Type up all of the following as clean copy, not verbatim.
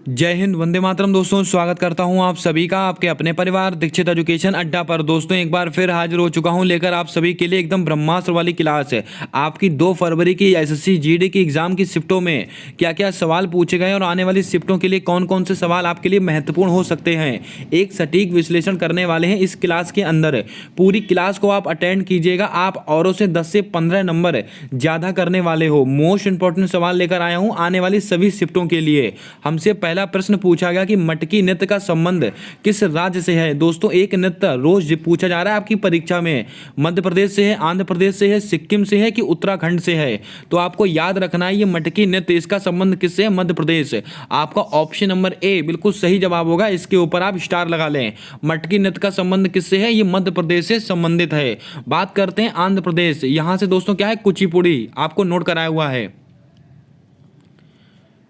जय हिंद, वंदे मातरम। दोस्तों स्वागत करता हूं आप सभी का आपके अपने परिवार दीक्षित एजुकेशन अड्डा पर। दोस्तों एक बार फिर हाजिर हो चुका हूं लेकर आप सभी के लिए एकदम ब्रह्मास्त्र वाली क्लास है। आपकी 2 फरवरी की एसएससी जीडी की एग्जाम की शिफ्टों में क्या क्या सवाल पूछे गए और आने वाली शिफ्टों के लिए कौन कौन से सवाल आपके लिए महत्वपूर्ण हो सकते हैं, एक सटीक विश्लेषण करने वाले हैं इस क्लास के अंदर। पूरी क्लास को आप अटेंड कीजिएगा। आप औरों से 10 से 15 नंबर ज़्यादा करने वाले हो। मोस्ट इंपॉर्टेंट सवाल लेकर आया हूँ आने वाली सभी शिफ्टों के लिए। हमसे पहला प्रश्न पूछा गया कि मटकी नृत्य का संबंध किस राज्य से है। दोस्तों एक नृत्य रोज पूछा जा रहा है आपकी परीक्षा में। मध्य प्रदेश से है, आंध्र प्रदेश से है, सिक्किम से है कि उत्तराखंड से है। तो आपको याद रखना है ये मटकी नृत्य, इसका संबंध किससे है? मध्य प्रदेश। आपका ऑप्शन नंबर ए बिल्कुल सही जवाब होगा। इसके ऊपर आप स्टार लगा लें। मटकी नृत्य का संबंध किससे है? ये मध्य प्रदेश से संबंधित है। बात करते हैं आंध्र प्रदेश। यहां से दोस्तों क्या है? कुचिपुड़ी। आपको नोट कराया हुआ है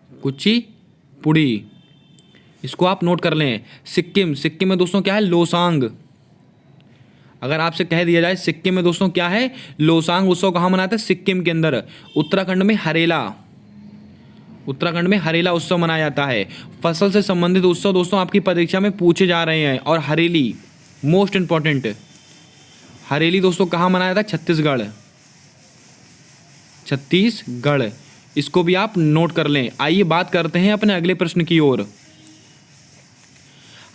कुचिपुड़ी, इसको आप नोट कर लें। सिक्किम, सिक्किम में दोस्तों क्या है? लोसांग। अगर आपसे कह दिया जाए सिक्किम में दोस्तों क्या है? लोसांग उत्सव कहाँ मनाते हैं? सिक्किम के अंदर। उत्तराखंड में हरेला, उत्तराखंड में हरेला उत्सव मनाया जाता है। फसल से संबंधित उत्सव दोस्तों आपकी परीक्षा में पूछे जा रहे हैं। और हरेली मोस्ट इंपॉर्टेंट, हरेली दोस्तों कहाँ मनाया था? छत्तीसगढ़, छत्तीसगढ़। इसको भी आप नोट कर लें। आइए बात करते हैं अपने अगले प्रश्न की ओर।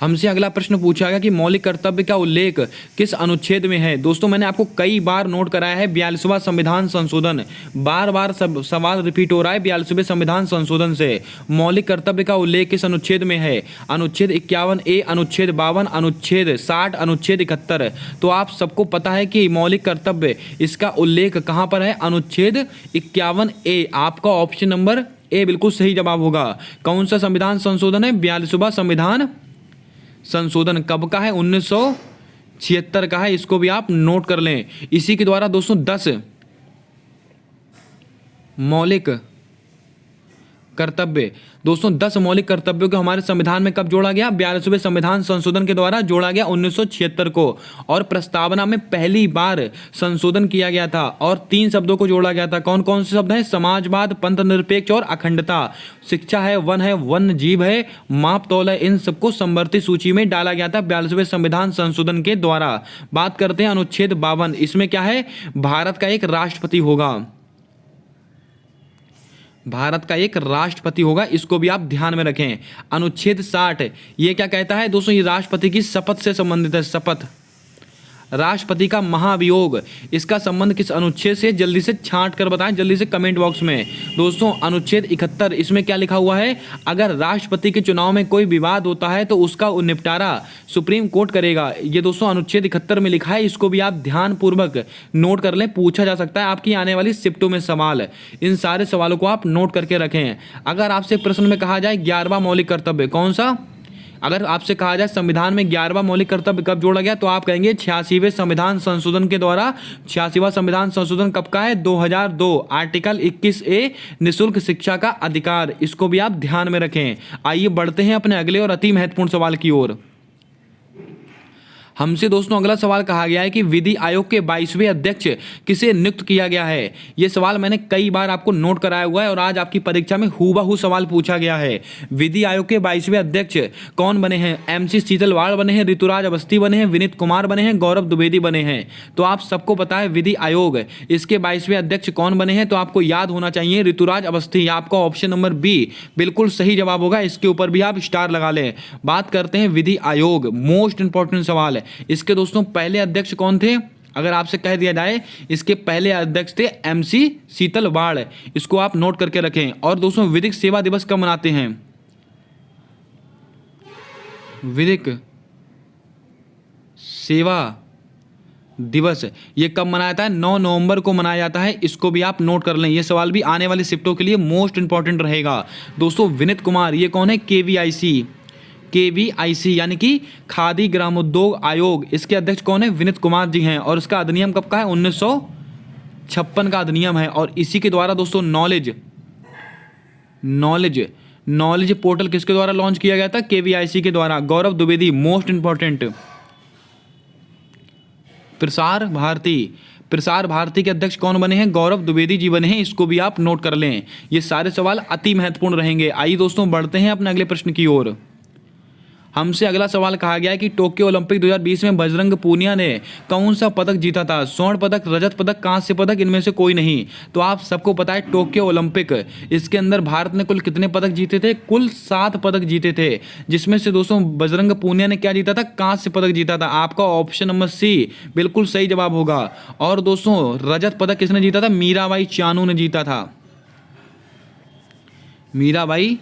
हमसे अगला प्रश्न पूछा गया कि मौलिक कर्तव्य का उल्लेख किस अनुच्छेद में है। दोस्तों मैंने आपको कई बार नोट कराया है 42वां संविधान संशोधन। बार बार सवाल रिपीट हो रहा है 42वें संविधान संशोधन से। मौलिक कर्तव्य का उल्लेख किस अनुच्छेद में है? अनुच्छेद 51A, अनुच्छेद 52, अनुच्छेद 60, अनुच्छेद 71। तो आप सबको पता है कि मौलिक कर्तव्य इसका उल्लेख कहाँ पर है? अनुच्छेद 51A। आपका ऑप्शन नंबर ए बिल्कुल सही जवाब होगा। कौन सा संविधान संशोधन है? 42वां संविधान संशोधन। कब का है? 1976 का है। इसको भी आप नोट कर लें। इसी के द्वारा दोस्तों 10 मौलिक कर्तव्य, दोस्तों 10 मौलिक कर्तव्यों को हमारे संविधान में कब जोड़ा गया? 42वें संविधान संशोधन के द्वारा जोड़ा गया 1976 को। और प्रस्तावना में पहली बार संशोधन किया गया था और 3 शब्दों को जोड़ा गया था। कौन कौन से शब्द हैं? समाजवाद, पंथ निरपेक्ष और अखंडता। शिक्षा है, वन है, वन जीव है, माप तौल है। इन सबको समवर्ती सूची में डाला गया था 42वें संविधान संशोधन के द्वारा। बात करते हैं अनुच्छेद 52। इसमें क्या है? भारत का एक राष्ट्रपति होगा, भारत का एक राष्ट्रपति होगा। इसको भी आप ध्यान में रखें। अनुच्छेद 60 ये क्या कहता है दोस्तों? ये राष्ट्रपति की शपथ से संबंधित है। शपथ, राष्ट्रपति का महाभियोग, इसका संबंध किस अनुच्छेद से? जल्दी से छांट कर बताएं, जल्दी से कमेंट बॉक्स में। दोस्तों अनुच्छेद 71। इसमें क्या लिखा हुआ है? अगर राष्ट्रपति के चुनाव में कोई विवाद होता है तो उसका निपटारा सुप्रीम कोर्ट करेगा। ये दोस्तों अनुच्छेद 71 में लिखा है। इसको भी आप ध्यान पूर्वक नोट कर लें, पूछा जा सकता है आपकी आने वाली शिफ्टों में सवाल। इन सारे सवालों को आप नोट करके रखें। अगर आपसे प्रश्न में कहा जाए 11वां मौलिक कर्तव्य कौन सा? अगर आपसे कहा जाए संविधान में 11वां मौलिक कर्तव्य कब जोड़ा गया, तो आप कहेंगे 86वें संविधान संशोधन के द्वारा। 86वां संविधान संशोधन कब का है? 2002। आर्टिकल 21A निःशुल्क शिक्षा का अधिकार। इसको भी आप ध्यान में रखें। आइए बढ़ते हैं अपने अगले और अति महत्वपूर्ण सवाल की ओर। हमसे दोस्तों अगला सवाल कहा गया है कि विधि आयोग के 22वें अध्यक्ष किसे नियुक्त किया गया है। यह सवाल मैंने कई बार आपको नोट कराया हुआ है और आज आपकी परीक्षा में हूबहू सवाल पूछा गया है। विधि आयोग के 22वें अध्यक्ष कौन बने हैं? MC सीतलवाड़ बने हैं, ऋतुराज अवस्थी बने हैं, विनीत कुमार बने हैं, गौरव द्विवेदी बने हैं। तो आप सबको पता है विधि आयोग इसके 22वें अध्यक्ष कौन बने हैं? तो आपको याद होना चाहिए ऋतुराज अवस्थी। आपका ऑप्शन नंबर बी बिल्कुल सही जवाब होगा। इसके ऊपर भी आप स्टार लगा लें। बात करते हैं विधि आयोग, मोस्ट इंपॉर्टेंट सवाल है। इसके दोस्तों पहले अध्यक्ष कौन थे? अगर आपसे कह दिया जाए इसके पहले अध्यक्ष थे MC सीतलवाड़। इसको आप नोट करके रखें। और दोस्तों विधिक सेवा दिवस कब मनाते हैं? विधिक सेवा दिवस ये कब मनाया जाता है? 9 नवंबर को मनाया जाता है। इसको भी आप नोट कर लें। ये सवाल भी आने वाली शिफ्टों के लिए मोस्ट इंपॉर्टेंट रहेगा। दोस्तों विनीत कुमार ये कौन है? KVIC यानी कि खादी ग्रामोद्योग आयोग, इसके अध्यक्ष कौन है? विनीत कुमार जी हैं। और इसका अधिनियम कब का है? 1956 का अधिनियम है। और इसी के द्वारा दोस्तों नॉलेज पोर्टल किसके द्वारा लॉन्च किया गया था? KVIC के द्वारा। Gaurav Dwivedi most important. प्रसार भारती के अध्यक्ष कौन बने हैं? गौरव द्विवेदी जी बने हैं, इसको भी आप नोट कर लें। ये सारे सवाल अति महत्वपूर्ण रहेंगे। आइए दोस्तों बढ़ते हैं अपने अगले प्रश्न की ओर। हमसे अगला सवाल कहा गया है कि टोक्यो ओलंपिक 2020 में बजरंग पूनिया ने कौन सा पदक जीता था? स्वर्ण पदक, रजत पदक, कांस्य पदक, इनमें से कोई नहीं। तो आप सबको पता है टोक्यो ओलंपिक, इसके अंदर भारत ने कुल कितने पदक जीते थे? कुल 7 पदक जीते थे, जिसमें से दोस्तों बजरंग पूनिया ने क्या जीता था? कांस्य पदक जीता था। आपका ऑप्शन नंबर सी बिल्कुल सही जवाब होगा। और दोस्तों रजत पदक किसने जीता था? मीराबाई चानू ने जीता था। मीराबाई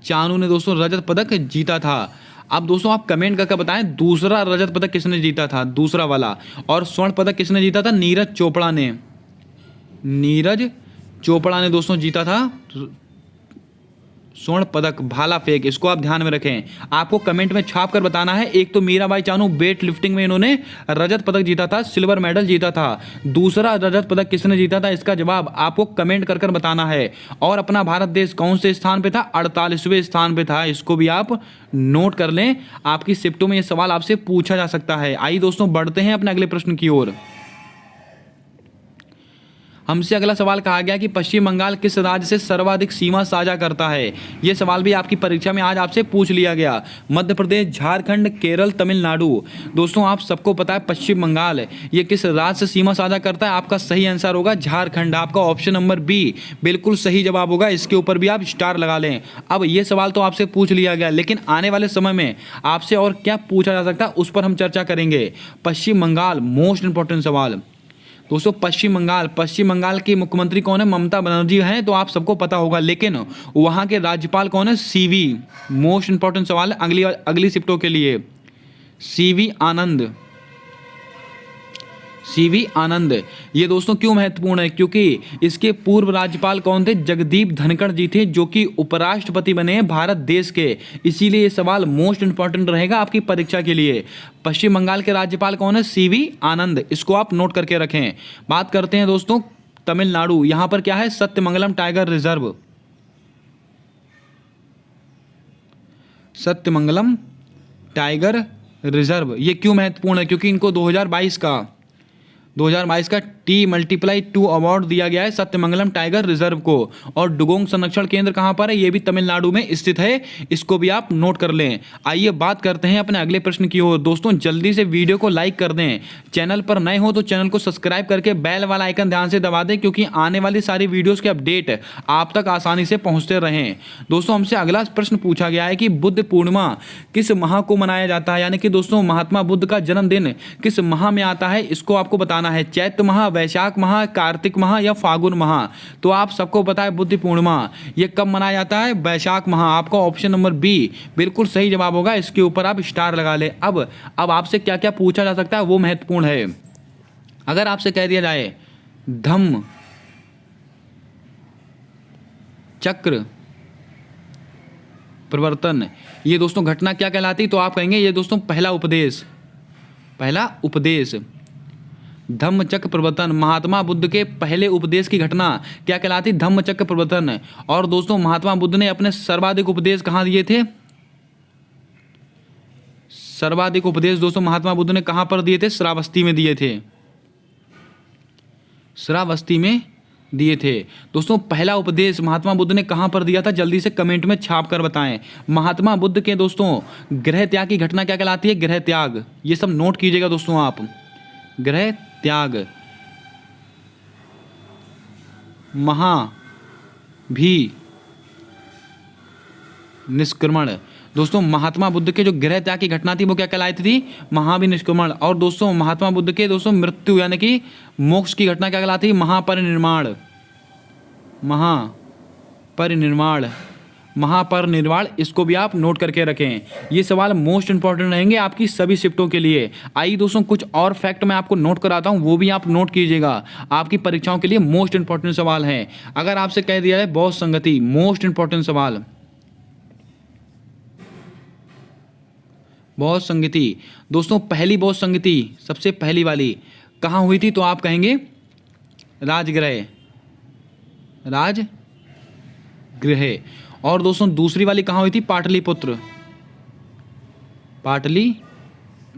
चानू ने दोस्तों रजत पदक जीता था। अब दोस्तों आप कमेंट करके बताएं दूसरा रजत पदक किसने जीता था, दूसरा वाला। और स्वर्ण पदक किसने जीता था? नीरज चोपड़ा ने। नीरज चोपड़ा ने दोस्तों जीता था स्वर्ण पदक, भाला फेंक, इसको आप ध्यान में रखें। आपको कमेंट में छाप कर बताना है। एक तो मीराबाई चानू वेट लिफ्टिंग में इन्होंने रजत पदक जीता था, सिल्वर मेडल जीता था। दूसरा रजत पदक किसने जीता था? इसका जवाब आपको कमेंट कर कर बताना है। और अपना भारत देश कौन से स्थान पे था? 48वें स्थान पे था। इसको भी आप नोट कर लें, आपकी शिफ्टों में ये सवाल आपसे पूछा जा सकता है। आइए दोस्तों बढ़ते हैं अपने अगले प्रश्न की ओर। हमसे अगला सवाल कहा गया कि पश्चिम बंगाल किस राज्य से सर्वाधिक सीमा साझा करता है? यह सवाल भी आपकी परीक्षा में आज आपसे पूछ लिया गया। मध्य प्रदेश, झारखंड, केरल, तमिलनाडु। दोस्तों आप सबको पता है पश्चिम बंगाल ये किस राज्य से सीमा साझा करता है? आपका सही आंसर होगा झारखंड। आपका ऑप्शन नंबर बी बिल्कुल सही जवाब होगा। इसके ऊपर भी आप स्टार लगा लें। अब ये सवाल तो आपसे पूछ लिया गया, लेकिन आने वाले समय में आपसे और क्या पूछा जा सकता है उस पर हम चर्चा करेंगे। पश्चिम बंगाल मोस्ट इंपॉर्टेंट सवाल। दोस्तों पश्चिम बंगाल के मुख्यमंत्री कौन है? ममता बनर्जी हैं, तो आप सबको पता होगा। लेकिन वहाँ के राज्यपाल कौन है? सीवी। मोस्ट इंपॉर्टेंट सवाल है अगली शिफ्टों के लिए। सीवी आनंद। सीवी आनंद। ये दोस्तों क्यों महत्वपूर्ण है? क्योंकि इसके पूर्व राज्यपाल कौन थे? जगदीप धनखड़ जी थे, जो कि उपराष्ट्रपति बने हैं भारत देश के। इसीलिए ये सवाल मोस्ट इंपॉर्टेंट रहेगा आपकी परीक्षा के लिए। पश्चिम बंगाल के राज्यपाल कौन है? सीवी आनंद। इसको आप नोट करके रखें। बात करते हैं दोस्तों तमिलनाडु। यहां पर क्या है? Sathyamangalam tiger reserve. Sathyamangalam tiger reserve ये क्यों महत्वपूर्ण है? क्योंकि इनको 2022 का T+2 अवार्ड दिया गया है सत्यमंगलम टाइगर रिजर्व को। और डुगोंग संरक्षण केंद्र कहां पर है? ये भी तमिलनाडु में स्थित है। इसको भी आप नोट कर लें। आइए बात करते हैं अपने अगले प्रश्न की ओर। दोस्तों जल्दी से वीडियो को लाइक कर दें। चैनल पर नए हो तो चैनल को सब्सक्राइब करके बेल वाला आइकन ध्यान से दबा दें, क्योंकि आने वाली सारी वीडियोज के अपडेट आप तक आसानी से पहुंचते रहें। दोस्तों हमसे अगला प्रश्न पूछा गया है कि बुद्ध पूर्णिमा किस माह को मनाया जाता है? यानी कि दोस्तों महात्मा बुद्ध का जन्मदिन किस माह में आता है? इसको आपको बताना है। चैत्र माह, वैशाख माह, कार्तिक माह या फागुन माह। तो आप सबको पता है बुद्ध पूर्णिमा ये कब मनाया जाता है? वैशाख माह। आपका ऑप्शन नंबर बी बिल्कुल सही जवाब होगा। इसके ऊपर आप स्टार लगा ले। अब आपसे क्या क्या पूछा जा सकता है वो महत्वपूर्ण है। अगर आपसे कह दिया जाए धम्म चक्र प्रवर्तन, ये दोस्तों घटना क्या कहलाती? तो आप कहेंगे ये दोस्तों पहला उपदेश। धम्मचक्र प्रवर्तन, महात्मा बुद्ध के पहले उपदेश की घटना क्या कहलाती? धम्मचक्र प्रवर्तन। और दोस्तों महात्मा बुद्ध ने अपने सर्वाधिक उपदेश कहाँ दिए थे? सर्वाधिक उपदेश दोस्तों महात्मा बुद्ध ने कहाँ पर दिए थे? श्रावस्ती में दिए थे। श्रावस्ती में दिए थे। दोस्तों पहला उपदेश महात्मा बुद्ध ने कहाँ पर दिया था? जल्दी से कमेंट में छाप कर बताएं। महात्मा बुद्ध के दोस्तों गृह त्याग की घटना क्या कहलाती है? गृह त्याग। ये सब नोट कीजिएगा दोस्तों आप। गृह त्याग। महाभिनिष्क्रमण। दोस्तों महात्मा बुद्ध के जो गृह त्याग की घटना थी वो क्या कहलाई थी? महाभिनिष्क्रमण। और दोस्तों महात्मा बुद्ध के दोस्तों मृत्यु यानी कि मोक्ष की घटना क्या कहलाती? महापरिनिर्वाण। महापरिनिर्वाण। इसको भी आप नोट करके रखें। ये सवाल मोस्ट इंपॉर्टेंट रहेंगे आपकी सभी शिफ्टों के लिए। आइए दोस्तों कुछ और फैक्ट मैं आपको नोट कराता हूं, वो भी आप नोट कीजिएगा। आपकी परीक्षाओं के लिए मोस्ट इंपॉर्टेंट सवाल हैं। अगर आपसे कह दिया जाए बौद्ध संगति, मोस्ट इंपॉर्टेंट सवाल। बौद्ध संगति दोस्तों पहली बौद्ध संगति सबसे पहली वाली कहाँ हुई थी? तो आप कहेंगे राजगृह। और दोस्तों दूसरी वाली कहाँ हुई थी? पाटलिपुत्र।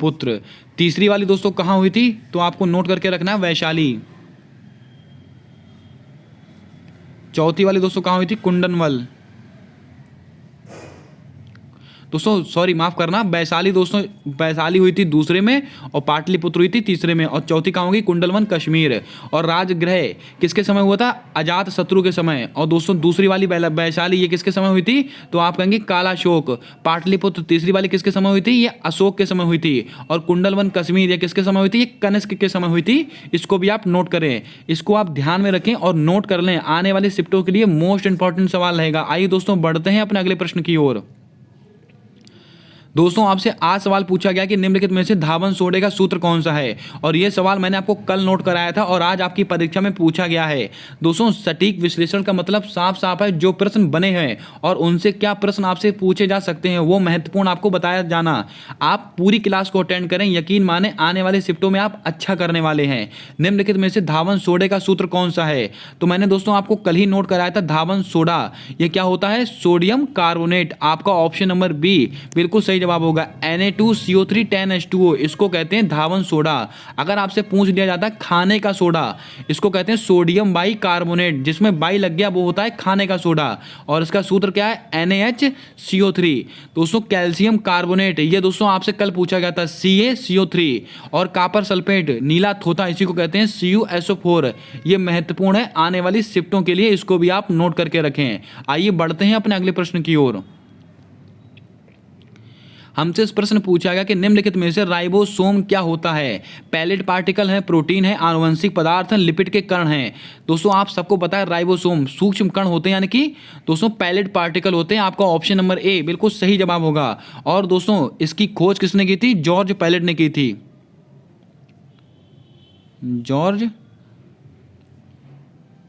पुत्र। तीसरी वाली दोस्तों कहाँ हुई थी, तो आपको नोट करके रखना है वैशाली। चौथी वाली दोस्तों कहाँ हुई थी, कुंडनवल। दोस्तों सॉरी माफ करना, वैशाली दोस्तों, वैशाली हुई थी दूसरे में और पाटलिपुत्र हुई थी तीसरे में, और चौथी कहाँ होगी, कुंडलवन कश्मीर। और राजगृह किसके समय हुआ था, अजात शत्रु के समय। और दोस्तों दूसरी वाली वैशाली ये किसके समय हुई थी, तो आप कहेंगे कालाशोक। पाटलिपुत्र तीसरी वाली किसके समय हुई थी, ये अशोक के समय हुई थी। और कुंडलवन कश्मीर ये किसके समय हुई थी, ये कनिष्क के समय हुई थी। इसको भी आप नोट करें, इसको आप ध्यान में रखें और नोट कर लें, आने वाले शिफ्टों के लिए मोस्ट इंपॉर्टेंट सवाल रहेगा। आइए दोस्तों बढ़ते हैं अपने अगले प्रश्न की ओर। दोस्तों आपसे आज सवाल पूछा गया कि निम्नलिखित में से धावन सोडे का सूत्र कौन सा है, और यह सवाल मैंने आपको कल नोट कराया था और आज आपकी परीक्षा में पूछा गया है। दोस्तों सटीक विश्लेषण का मतलब साफ साफ है, जो प्रश्न बने हैं और उनसे क्या प्रश्न आपसे पूछे जा सकते हैं वो महत्वपूर्ण आपको बताया जाना। आप पूरी क्लास को अटेंड करें, यकीन माने आने वाले शिफ्टों में आप अच्छा करने वाले हैं। निम्नलिखित में से धावन सोडे का सूत्र कौन सा है, तो मैंने दोस्तों आपको कल ही नोट कराया था धावन सोडा, यह क्या होता है, सोडियम कार्बोनेट। आपका ऑप्शन नंबर बी बिल्कुल सही जवाब होगा, Na2CO3 10H2O, इसको कहते हैं धावन सोडा। अगर आपसे पूछ लिया जाता है खाने का सोडा, इसको कहते हैं सोडियम बाई कार्बोनेट, जिसमें बाई लग गया वो होता है खाने का सोडा, और इसका सूत्र क्या है, NaHCO3। दोस्तों कैल्शियम कार्बोनेट, ये दोस्तों आपसे कल पूछा गया था, CaCO3। और कापर सल्फेट नीला थोथा, इसी को कहते हैं CuSO4। ये महत्वपूर्ण है आने वाली शिफ्टों के लिए, इसको भी आप नोट करके रखें। आइए बढ़ते हैं अपने अगले प्रश्न की ओर। हमसे इस प्रश्न पूछा गया कि निम्नलिखित में से राइबोसोम क्या होता है। पैलेट पार्टिकल है, प्रोटीन है, आनुवंशिक पदार्थ है, लिपिड के कण हैं। दोस्तों आप सबको पता है राइबोसोम सूक्ष्म कण होते हैं, यानी कि दोस्तों पैलेट पार्टिकल होते हैं। आपका ऑप्शन नंबर ए बिल्कुल सही जवाब होगा। और दोस्तों इसकी खोज किसने की थी, जॉर्ज पैलेट ने की थी। जॉर्ज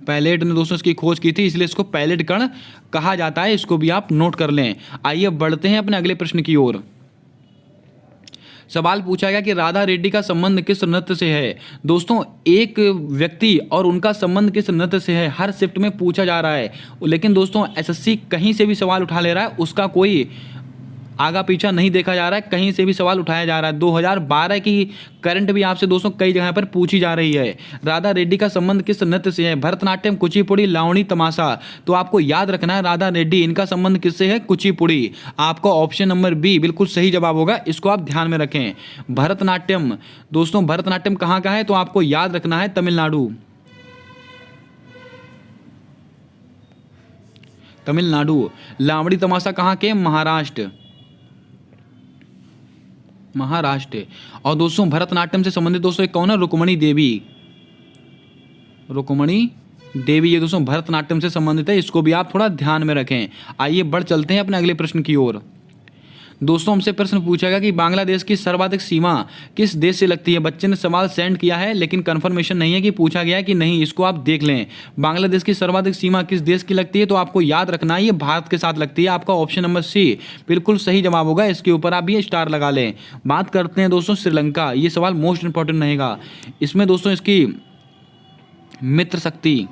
पैलेट ने दोस्तों इसकी खोज की थी, इसलिए इसको पैलेट कण कहा जाता है, इसको भी आप नोट कर लें। आइए बढ़ते हैं अपने अगले प्रश्न की ओर। सवाल पूछा गया कि राधा रेड्डी का संबंध किस नृत्य से है। दोस्तों एक व्यक्ति और उनका संबंध किस नृत्य से है हर शिफ्ट में पूछा जा रहा है, लेकिन दोस्तों एसएससी कहीं से भी सवाल उठा ले रहा है, उसका कोई आगा पीछा नहीं देखा जा रहा है, कहीं से भी सवाल उठाया जा रहा है। 2012 की करंट भी आपसे दोस्तों कई जगह पर पूछी जा रही है। राधा रेड्डी का संबंध किस नृत्य से है, भरतनाट्यम, कुचिपुड़ी, लावणी, तमाशा। तो आपको याद रखना है राधा रेड्डी इनका संबंध किससे है, कुचिपुड़ी। आपका ऑप्शन नंबर बी बिल्कुल सही जवाब होगा, इसको आप ध्यान में रखें। भरतनाट्यम, दोस्तों भरतनाट्यम कहाँ का है, तो आपको याद रखना है तमिलनाडु। तमिलनाडु। लावणी तमाशा कहाँ के, महाराष्ट्र। महाराष्ट्र। और दोस्तों भरतनाट्यम से संबंधित दोस्तों एक कौन है, रुक्मणी देवी। रुक्मणी देवी ये दोस्तों भरतनाट्यम से संबंधित है, इसको भी आप थोड़ा ध्यान में रखें। आइए बढ़ चलते हैं अपने अगले प्रश्न की ओर। दोस्तों हमसे प्रश्न पूछा गया कि बांग्लादेश की सर्वाधिक सीमा किस देश से लगती है। बच्चे ने सवाल सेंड किया है लेकिन कंफर्मेशन नहीं है कि पूछा गया है कि नहीं, इसको आप देख लें। बांग्लादेश की सर्वाधिक सीमा किस देश की लगती है, तो आपको याद रखना है ये भारत के साथ लगती है। आपका ऑप्शन नंबर सी बिल्कुल सही जवाब होगा, इसके ऊपर आप ये स्टार लगा लें। बात करते हैं दोस्तों श्रीलंका, ये सवाल मोस्ट इंपॉर्टेंट रहेगा। इसमें दोस्तों इसकी मित्र शक्ति,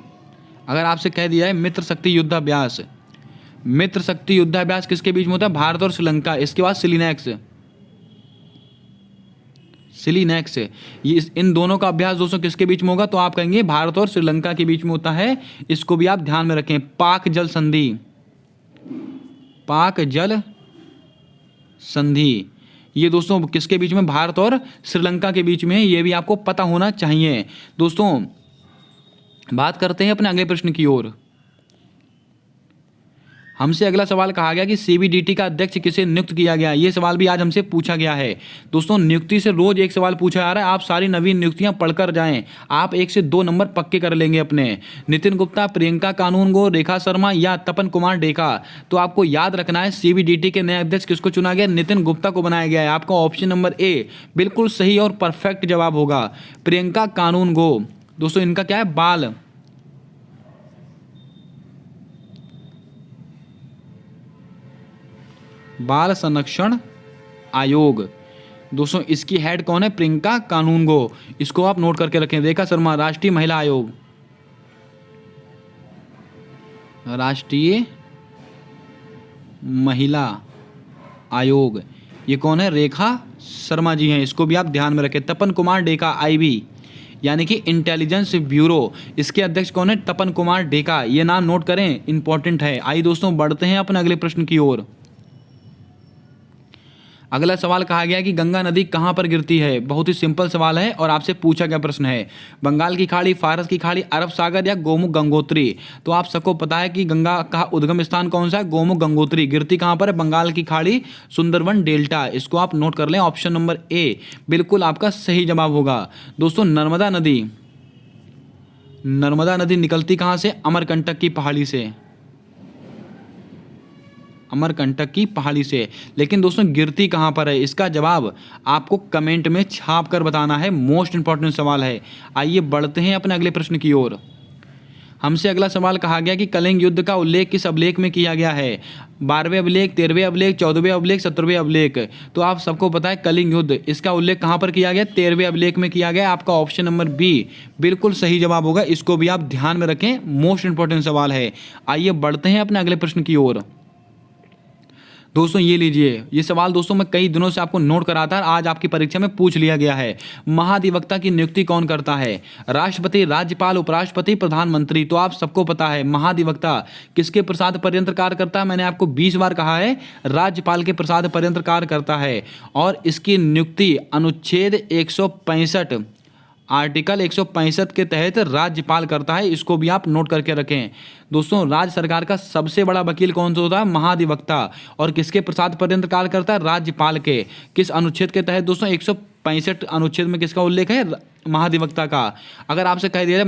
अगर आपसे कह दिया है मित्र शक्ति युद्धाभ्यास, मित्र शक्ति युद्धाभ्यास किसके बीच में होता है, भारत और श्रीलंका। इसके बाद सिलिनेक्स, सिलिनेक्स ये इन दोनों का अभ्यास दोस्तों किसके बीच में होगा, तो आप कहेंगे भारत और श्रीलंका के बीच में होता है, इसको भी आप ध्यान में रखें। पाक जल संधि, पाक जल संधि ये दोस्तों किसके बीच में, भारत और श्रीलंका के बीच में है, ये भी आपको पता होना चाहिए। दोस्तों बात करते हैं अपने अगले प्रश्न की ओर। हमसे अगला सवाल कहा गया कि सीबीडीटी का अध्यक्ष किसे नियुक्त किया गया। ये सवाल भी आज हमसे पूछा गया है। दोस्तों नियुक्ति से रोज एक सवाल पूछा जा रहा है, आप सारी नवीन नियुक्तियां पढ़कर जाएं, आप 1 से 2 नंबर पक्के कर लेंगे अपने। नितिन गुप्ता, प्रियंका कानूनगो, रेखा शर्मा या तपन कुमार डेका। तो आपको याद रखना है सीबीडीटी के नए अध्यक्ष किसको चुना गया, नितिन गुप्ता को बनाया गया है। आपका ऑप्शन नंबर ए बिल्कुल सही और परफेक्ट जवाब होगा, प्रियंका कानूनगो। दोस्तों इनका क्या है, बाल संरक्षण आयोग। दोस्तों इसकी हेड कौन है, प्रियंका कानूनगो, इसको आप नोट करके रखें। रेखा शर्मा, राष्ट्रीय महिला आयोग, राष्ट्रीय महिला आयोग, ये कौन है, रेखा शर्मा जी हैं, इसको भी आप ध्यान में रखें। तपन कुमार डेका आईबी यानी कि इंटेलिजेंस ब्यूरो, इसके अध्यक्ष कौन है? तपन कुमार डेका। ये नाम नोट करें, इंपॉर्टेंट है। आइए दोस्तों बढ़ते हैं अपने अगले प्रश्न की ओर। अगला सवाल कहा गया कि गंगा नदी कहाँ पर गिरती है। बहुत ही सिंपल सवाल है और आपसे पूछा गया प्रश्न है। बंगाल की खाड़ी, फारस की खाड़ी, अरब सागर या गोमुख गंगोत्री। तो आप सबको पता है कि गंगा का उद्गम स्थान कौन सा है? गोमुख गंगोत्री। गिरती कहाँ पर है? बंगाल की खाड़ी, सुंदरवन डेल्टा। इसको आप नोट कर लें। ऑप्शन नंबर ए बिल्कुल आपका सही जवाब होगा। दोस्तों नर्मदा नदी निकलती कहाँ से? अमरकंटक की पहाड़ी से, अमरकंटक की पहाड़ी से। लेकिन दोस्तों गिरती कहाँ पर है? इसका जवाब आपको कमेंट में छाप कर बताना है। मोस्ट इंपॉर्टेंट सवाल है। आइए बढ़ते हैं अपने अगले प्रश्न की ओर। हमसे अगला सवाल कहा गया कि कलिंग युद्ध का उल्लेख किस अभिलेख में किया गया है? 12वें अभिलेख, 13वें अभिलेख, 14वें अभिलेख, 17वें अभिलेख। तो आप सबको पता है कलिंग युद्ध, इसका उल्लेख कहाँ पर किया गया? 13वें अभिलेख में किया गया। आपका ऑप्शन नंबर बी बिल्कुल सही जवाब होगा। इसको भी आप ध्यान में रखें, मोस्ट इंपॉर्टेंट सवाल है। आइए बढ़ते हैं अपने अगले प्रश्न की ओर। दोस्तों ये लीजिए, ये सवाल दोस्तों मैं कई दिनों से आपको नोट करा था, आज आपकी परीक्षा में पूछ लिया गया है। महाधिवक्ता की नियुक्ति कौन करता है? राष्ट्रपति, राज्यपाल, उपराष्ट्रपति, प्रधानमंत्री। तो आप सबको पता है महाधिवक्ता किसके प्रसाद पर्यंत कार्य करता है? मैंने आपको 20 बार कहा है, राज्यपाल के प्रसाद पर्यंत कार्य करता है। और इसकी नियुक्ति अनुच्छेद 165 आर्टिकल 165 के तहत राज्यपाल करता है। इसको भी आप नोट करके रखें। दोस्तों राज्य सरकार का सबसे बड़ा वकील कौन सा होता है? महाधिवक्ता। और किसके प्रसाद पर्यंत कार्य करता है? राज्यपाल के। किस अनुच्छेद के तहत दोस्तों? 165 अनुच्छेद में किसका उल्लेख है? महाधिवक्ता का। अगर आपसे कह दिया जाए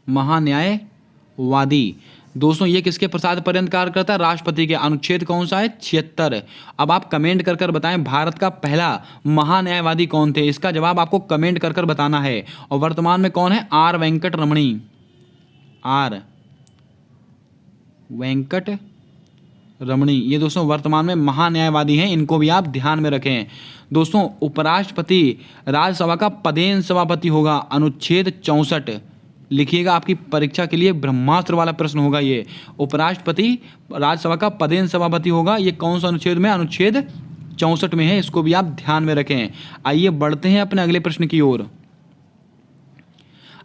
महान्यायवादी, दोस्तों ये किसके प्रसाद पर्यंत कार्य करता है? राष्ट्रपति के। अनुच्छेद कौन सा है? 76। अब आप कमेंट कर कर बताएं भारत का पहला महान्यायवादी कौन थे? इसका जवाब आपको कमेंट कर कर बताना है। और वर्तमान में कौन है? आर वेंकट रमणी। ये दोस्तों वर्तमान में महान्यायवादी हैं। इनको भी आप ध्यान में रखें। दोस्तों उपराष्ट्रपति राज्यसभा का पदेन सभापति होगा। अनुच्छेद 64 लिखिएगा, आपकी परीक्षा के लिए ब्रह्मास्त्र वाला प्रश्न होगा ये। उपराष्ट्रपति राज्यसभा का पदेन सभापति होगा। ये कौन सा अनुच्छेद में? अनुच्छेद 64 में है। इसको भी आप ध्यान में रखें। आइए बढ़ते हैं अपने अगले प्रश्न की ओर।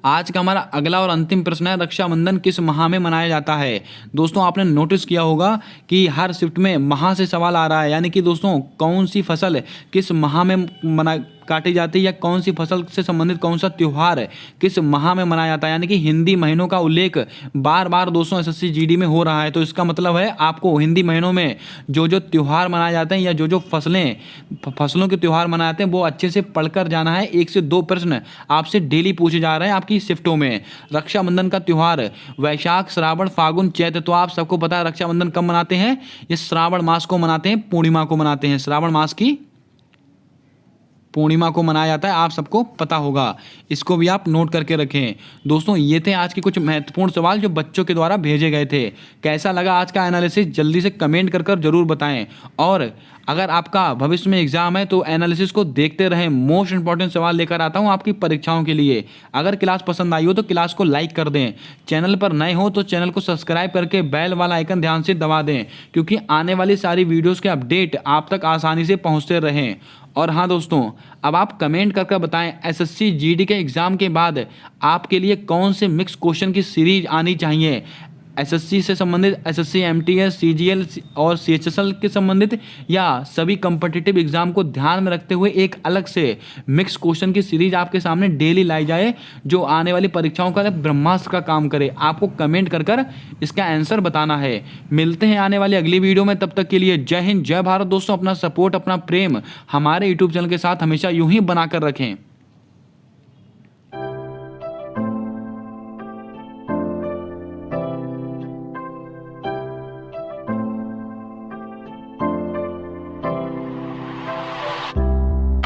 आज का हमारा अगला और अंतिम प्रश्न है, रक्षाबंधन किस माह में मनाया जाता है? दोस्तों आपने नोटिस किया होगा कि हर शिफ्ट में माह से सवाल आ रहा है, यानी कि दोस्तों कौन सी फसल किस माह में काटी जाती है या कौन सी फसल से संबंधित कौन सा त्यौहार किस माह में मनाया जाता है। यानी कि हिंदी महीनों का उल्लेख बार बार दोस्तों एसएससी जीडी में हो रहा है। तो इसका मतलब है आपको हिंदी महीनों में जो जो त्यौहार मनाए जाते हैं या जो जो फसलों के त्यौहार मनाए जाते हैं वो अच्छे से पढ़कर जाना है। 1 से 2 प्रश्न आपसे डेली पूछे जा रहे हैं आपकी शिफ्टों में। रक्षाबंधन का त्यौहार वैशाख, श्रावण, फागुन, चैत्र। तो आप सबको पता है रक्षाबंधन कब मनाते हैं? ये श्रावण मास को मनाते हैं, पूर्णिमा को मनाते हैं। श्रावण मास की पूर्णिमा को मनाया जाता है, आप सबको पता होगा। इसको भी आप नोट करके रखें। दोस्तों ये थे आज के कुछ महत्वपूर्ण सवाल जो बच्चों के द्वारा भेजे गए थे। कैसा लगा आज का एनालिसिस जल्दी से कमेंट कर कर जरूर बताएं। और अगर आपका भविष्य में एग्जाम है तो एनालिसिस को देखते रहें। मोस्ट इंपॉर्टेंट सवाल लेकर आता हूं आपकी परीक्षाओं के लिए। अगर क्लास पसंद आई हो तो क्लास को लाइक कर दें। चैनल पर नए हो तो चैनल को सब्सक्राइब करके बेल वाला आइकन ध्यान से दबा दें, क्योंकि आने वाली सारी वीडियोज़ के अपडेट आप तक आसानी से पहुँचते रहें। और हाँ दोस्तों, अब आप कमेंट करके बताएं एसएससी जीडी के एग्ज़ाम के बाद आपके लिए कौन से मिक्स क्वेश्चन की सीरीज आनी चाहिए। एसएससी से संबंधित, एसएससी, एमटीएस, सीजीएल और सीएचएसएल के संबंधित, या सभी कॉम्पिटिटिव एग्जाम को ध्यान में रखते हुए एक अलग से मिक्स क्वेश्चन की सीरीज आपके सामने डेली लाई जाए जो आने वाली परीक्षाओं का ब्रह्मास्त्र का काम करे। आपको कमेंट कर कर इसका आंसर बताना है। मिलते हैं आने वाली अगली वीडियो में, तब तक के लिए जय हिंद, जय भारत। दोस्तों अपना सपोर्ट, अपना प्रेम हमारे यूट्यूब चैनल के साथ हमेशा यूं ही बनाकर रखें।